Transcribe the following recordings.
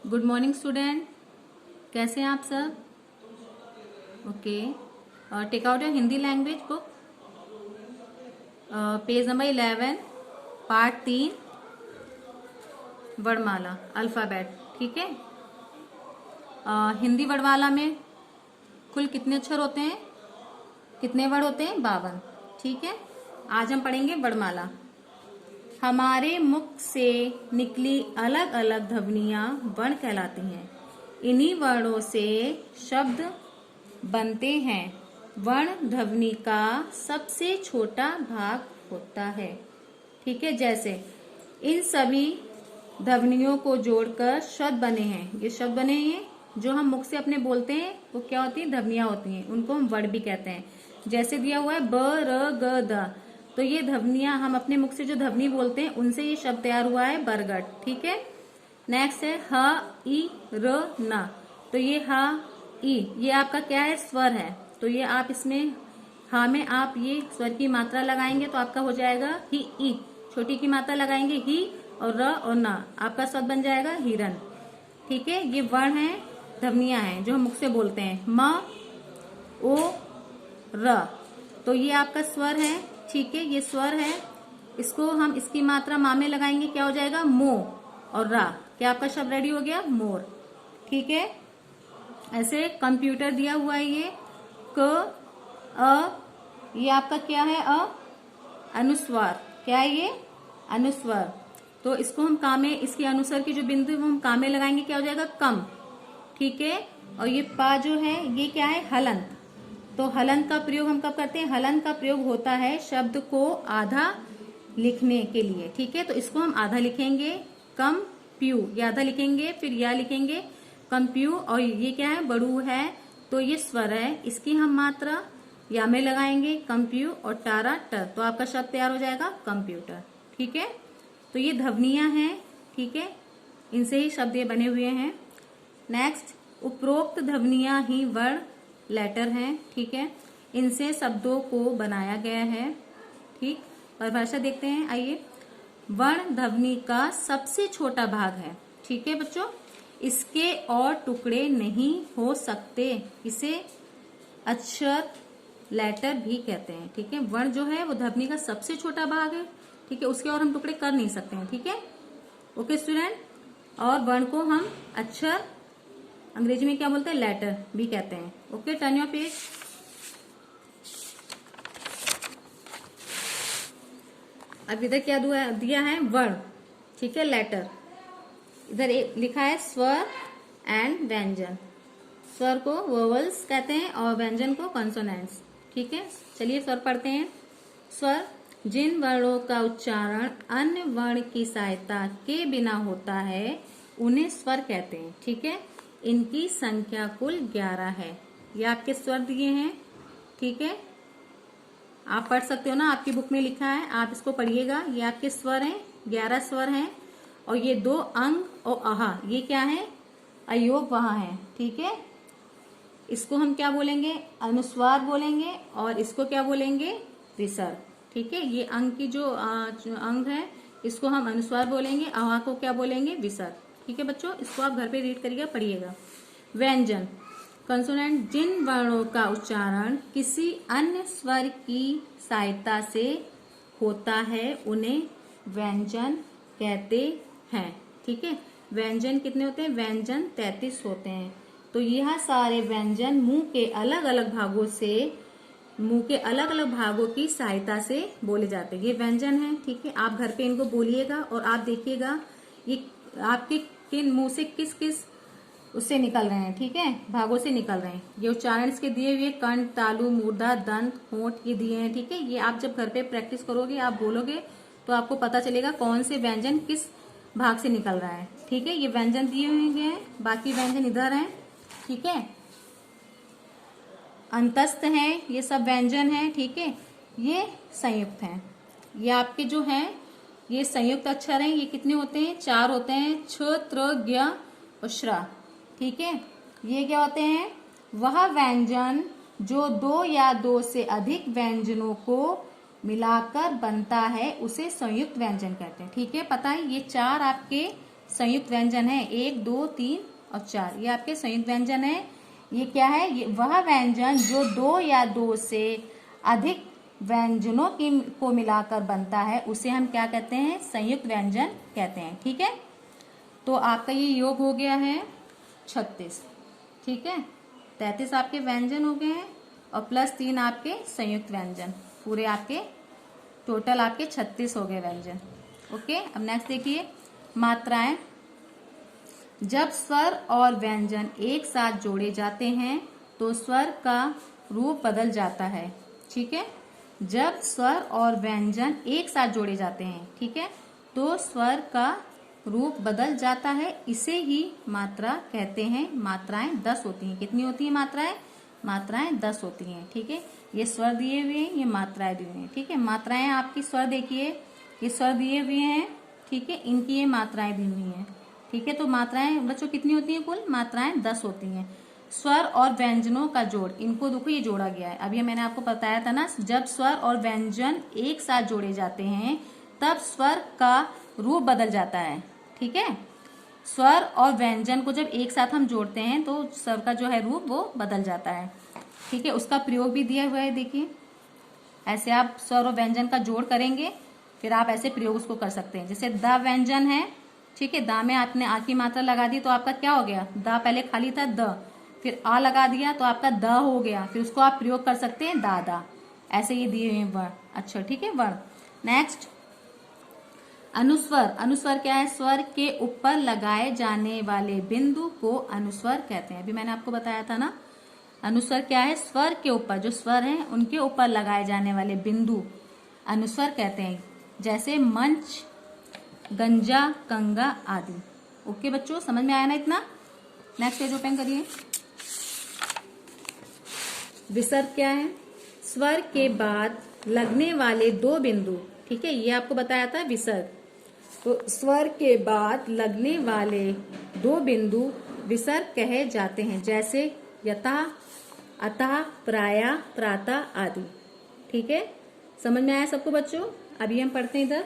Good morning student, कैसे हैं आप सब? Okay, take out your Hindi language book, page number 11, part 3, वर्णमाला अल्फाबेट। ठीक है। हिंदी वर्णमाला में कुल कितने अक्षर होते हैं, कितने वर्ड होते हैं? 52। ठीक है, आज हम पढ़ेंगे वर्णमाला। हमारे मुख से निकली अलग अलग ध्वनियां वर्ण कहलाती हैं। इन्हीं वर्णों से शब्द बनते हैं। वर्ण ध्वनि का सबसे छोटा भाग होता है। ठीक है, जैसे इन सभी ध्वनियों को जोड़कर शब्द बने हैं। ये शब्द बने हैं जो हम मुख से अपने बोलते हैं, वो क्या होती है? ध्वनियां होती हैं। उनको हम वर्ड भी कहते हैं। जैसे दिया हुआ है ब र ग द, तो ये ध्वनियां हम अपने मुख से जो ध्वनि बोलते हैं उनसे ये शब्द तैयार हुआ है बरगद। ठीक है। नेक्स्ट है ह ई र न, तो ये ह ई ये आपका क्या है? स्वर है। तो ये आप इसमें हा में आप ये स्वर की मात्रा लगाएंगे तो आपका हो जाएगा ही ई। छोटी की मात्रा लगाएंगे ही, और र और न, आपका शब्द बन जाएगा हिरन। ठीक है, ये वर्ण है, ध्वनियां हैं जो हम मुख से बोलते हैं। म ओ र, तो ये आपका स्वर है। ठीक है, ये स्वर है। इसको हम इसकी मात्रा मा में लगाएंगे, क्या हो जाएगा? मो, और रा, क्या आपका शब्द रेडी हो गया? मोर। ठीक है, ऐसे कंप्यूटर दिया हुआ है ये क अ, ये आपका क्या है? अनुस्वार। क्या है ये? अनुस्वार। तो इसको हम कामे, इसके अनुस्वार की जो बिंदु हम कामे लगाएंगे, क्या हो जाएगा? कम। ठीक है, और ये पा जो है ये क्या है? हलंत। तो हलंत का प्रयोग हम कब करते हैं? हलंत का प्रयोग होता है शब्द को आधा लिखने के लिए। ठीक है, तो इसको हम आधा लिखेंगे कम प्यू, ये आधा लिखेंगे, फिर या लिखेंगे कंप्यू, और ये क्या है? बड़ू है, तो ये स्वर है। इसकी हम मात्रा या में लगाएंगे कंप्यू, और टारा टर, तो आपका शब्द तैयार हो जाएगा कंप्यूटर। ठीक है, तो ये ध्वनियां हैं। ठीक है, इनसे ही शब्द ये बने हुए हैं। नेक्स्ट, उपरोक्त ध्वनियां ही वर्ण लेटर हैं। ठीक है, इनसे शब्दों को बनाया गया है। ठीक, परिभाषा देखते हैं, आइए। वर्ण ध्वनि का सबसे छोटा भाग है। ठीक है बच्चों, इसके और टुकड़े नहीं हो सकते। इसे अक्षर लेटर भी कहते हैं। ठीक है, वर्ण जो है वो ध्वनि का सबसे छोटा भाग है। ठीक है, उसके और हम टुकड़े कर नहीं सकते हैं। ठीक है, ओके स्टूडेंट। और वर्ण को हम अक्षर, अंग्रेजी में क्या बोलते हैं? लेटर भी कहते हैं। Okay, turn your page. अब इधर क्या दिया है? वर्ण। ठीक है, लेटर। इधर लिखा है स्वर एंड व्यंजन। स्वर को वोवल्स कहते हैं और व्यंजन को कॉन्सोनेंट्स। ठीक है, चलिए स्वर पढ़ते हैं। स्वर, जिन वर्णों का उच्चारण अन्य वर्ण की सहायता के बिना होता है उन्हें स्वर कहते हैं। ठीक है, इनकी संख्या कुल 11 है। ये आपके स्वर दिए हैं। ठीक है, आप पढ़ सकते हो ना, आपकी बुक में लिखा है, आप इसको पढ़िएगा। ये आपके स्वर हैं, 11 स्वर हैं, और ये 2 अंग और आहा, ये क्या है? अयोग वहां है। ठीक है, इसको हम क्या बोलेंगे? अनुस्वार बोलेंगे, और इसको क्या बोलेंगे? विसर्ग। ठीक है, ये अंग की जो अंग है इसको हम अनुस्वार बोलेंगे, आहा को क्या बोलेंगे? विसर्ग। ठीक है बच्चों, इसको आप घर पे रीड करिएगा, पढ़िएगा। व्यंजन, कंसोनेंट, जिन वर्णों का उच्चारण किसी अन्य स्वर की सहायता से होता है उन्हें व्यंजन कहते हैं। ठीक है, व्यंजन कितने होते हैं? व्यंजन 33 होते हैं। तो यह सारे व्यंजन मुंह के अलग अलग भागों की सहायता से बोले जाते हैं। ये व्यंजन है। ठीक है, आप घर पे इनको बोलिएगा और आप देखिएगा ये आपके किन मुंह से किस किस उससे निकल रहे हैं। ठीक है, भागों से निकल रहे हैं। ये उच्चारण इसके दिए हुए कंठ, तालु, मूर्धा, दंत, होंठ, ये दिए हैं। ठीक है, ये आप जब घर पे प्रैक्टिस करोगे, आप बोलोगे, तो आपको पता चलेगा कौन से व्यंजन किस भाग से निकल रहा है। ठीक है, ये व्यंजन दिए हुए हैं, बाकी व्यंजन इधर हैं। ठीक है, अंतस्थ है, ये सब व्यंजन है। ठीक है, ये संयुक्त हैं। ये आपके जो हैं ये संयुक्त अक्षर हैं। ये कितने होते हैं? 4 होते हैं, छ, त्र, ज्ञ और श्र। ठीक है, ये क्या होते हैं? वह व्यंजन जो 2 या 2 से अधिक व्यंजनों को मिलाकर बनता है उसे संयुक्त व्यंजन कहते हैं। ठीक है, पता है, ये 4 आपके संयुक्त व्यंजन है, 1, 2, 3 और 4, ये आपके संयुक्त व्यंजन है। ये क्या है, ये वह व्यंजन जो 2 या 2 से अधिक व्यंजनों को मिलाकर बनता है उसे हम क्या कहते हैं, संयुक्त व्यंजन कहते हैं। ठीक है, तो आपका ये योग हो गया है 36। ठीक है, 33 आपके व्यंजन हो गए हैं और प्लस 3 आपके संयुक्त व्यंजन, पूरे आपके टोटल आपके 36 हो गए व्यंजन। ओके, अब नेक्स्ट देखिए मात्राएं। जब स्वर और व्यंजन एक साथ जोड़े जाते हैं तो स्वर का रूप बदल जाता है। ठीक है, जब स्वर और व्यंजन एक साथ जोड़े जाते हैं, ठीक है, तो स्वर का रूप बदल जाता है, इसे ही मात्रा कहते हैं। मात्राएं 10 होती हैं। कितनी होती है मात्राएं? मात्राएं 10 होती हैं। ठीक है, ये स्वर दिए हुए हैं, ये मात्राएं दी हुई हैं। ठीक है, मात्राएं आपकी स्वर देखिए, ये स्वर दिए हुए हैं, ठीक है, इनकी ये मात्राएं दी हुई हैं। ठीक है, तो मात्राएं बच्चों कितनी होती हैं? कुल मात्राएं 10 होती हैं। स्वर और व्यंजनों का जोड़, इनको देखो ये जोड़ा गया है। अभी मैंने आपको बताया था ना, जब स्वर और व्यंजन एक साथ जोड़े जाते हैं तब स्वर का रूप बदल जाता है। ठीक है, स्वर और व्यंजन को जब एक साथ हम जोड़ते हैं तो स्वर का जो है रूप वो बदल जाता है। ठीक है, उसका प्रयोग भी दिया हुआ है, देखिए ऐसे आप स्वर और व्यंजन का जोड़ करेंगे, फिर आप ऐसे प्रयोग उसको कर सकते हैं। जैसे द व्यंजन है, ठीक है, दा में आपने आ की मात्रा लगा दी तो आपका क्या हो गया, दा पहले खाली था द, फिर आ लगा दिया तो आपका द हो गया, फिर उसको आप प्रयोग कर सकते हैं दादा। ऐसे ये दिए हुए वर्ण। अच्छा, ठीक है, वर्ण। नेक्स्ट अनुस्वर। अनुस्वर क्या है? स्वर के ऊपर लगाए जाने वाले बिंदु को अनुस्वर कहते हैं। अभी मैंने आपको बताया था ना, अनुस्वर क्या है? स्वर के ऊपर, जो स्वर हैं उनके ऊपर लगाए जाने वाले बिंदु अनुस्वर कहते हैं। जैसे मंच, गंजा, कंगा आदि। ओके बच्चों, समझ में आया ना इतना? नेक्स्ट पेज ओपन करिए। विसर्ग क्या है? स्वर के बाद लगने वाले 2 बिंदु। ठीक है, ये आपको बताया था विसर्ग। तो स्वर के बाद लगने वाले 2 बिंदु विसर्ग कहे जाते हैं। जैसे यथा, अतः, प्रायः, प्रातः आदि। ठीक है, समझ में आया सबको बच्चों? अभी हम पढ़ते हैं इधर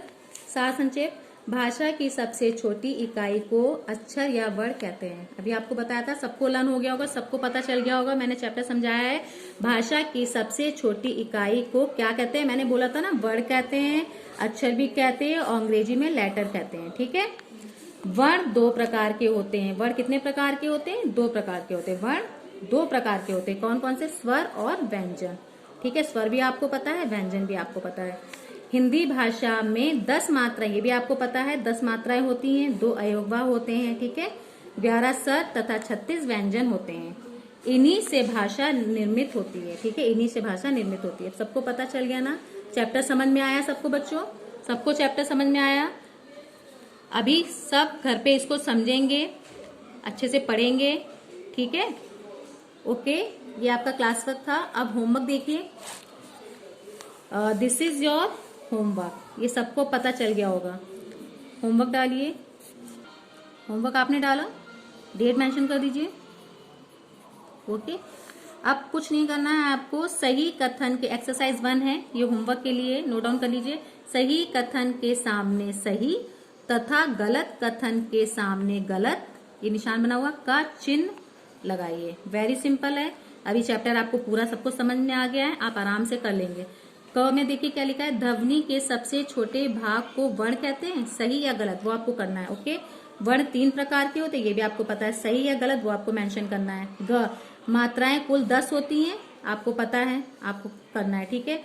सार संक्षेप। भाषा की सबसे छोटी इकाई को अक्षर या वर्ण कहते हैं। अभी आपको बताया था, सबको लर्न हो गया होगा, सबको पता चल गया होगा, मैंने चैप्टर समझाया है। भाषा की सबसे छोटी इकाई को क्या कहते हैं? मैंने बोला था ना, वर्ण कहते हैं, अक्षर भी कहते हैं और अंग्रेजी में लेटर कहते हैं। ठीक है, वर्ण 2 प्रकार के होते हैं। वर्ण कितने प्रकार के होते हैं? 2 प्रकार के होते हैं। वर्ण 2 प्रकार के होते हैं। कौन कौन से? स्वर और व्यंजन। ठीक है, स्वर भी आपको पता है, व्यंजन भी आपको पता है। हिंदी भाषा में 10 मात्राएं, ये भी आपको पता है, 10 मात्राएं होती हैं, 2 अयोगवा होते हैं। ठीक है, 11 स्वर तथा 36 व्यंजन होते हैं। इन्हीं से भाषा निर्मित होती है। ठीक है, इन्हीं से भाषा निर्मित होती है। सबको पता चल गया ना? चैप्टर समझ में आया सबको बच्चों? सबको चैप्टर समझ में आया? अभी सब घर पे इसको समझेंगे, अच्छे से पढ़ेंगे। ठीक है, ओके, ये आपका क्लास वर्क था। अब होमवर्क देखिए। This is your homework. ये सबको पता चल गया होगा। होमवर्क डालिए। होमवर्क आपने डाला, डेट मेंशन कर दीजिए। ओके, अब कुछ नहीं करना है आपको। सही कथन के एक्सरसाइज 1 है, ये होमवर्क के लिए नोट डाउन कर लीजिए। सही कथन के सामने सही तथा गलत कथन के सामने गलत, ये निशान बना हुआ का चिन्ह लगाइए। वेरी सिंपल है। अभी चैप्टर आपको पूरा सबको समझ में आ गया है, आप आराम से कर लेंगे। क में देखिए क्या लिखा है? ध्वनि के सबसे छोटे भाग को वर्ण कहते हैं। सही या गलत वो आपको करना है। ओके, वर्ण 3 प्रकार के होते हैं, ये भी आपको पता है। सही या गलत वो आपको मेंशन करना है। ग, मात्राएं कुल 10 होती हैं, आपको पता है, आपको करना है। ठीक है,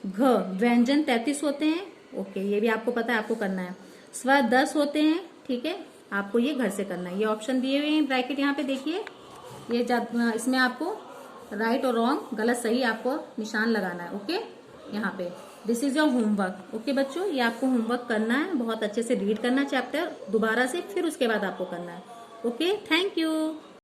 घ, व्यंजन 33 होते हैं। ओके, ये भी आपको पता है, आपको करना है। स्वर 10 होते हैं। ठीक है, आपको ये घर से करना है। ये ऑप्शन दिए हुए हैं ब्रैकेट यहाँ पे देखिए, ये इसमें आपको राइट और रॉन्ग, गलत सही आपको निशान लगाना है। ओके, यहाँ पे this is your homework. Okay बच्चों, ये आपको होमवर्क करना है, बहुत अच्छे से रीड करना चैप्टर दोबारा से, फिर उसके बाद आपको करना है। Okay, thank you.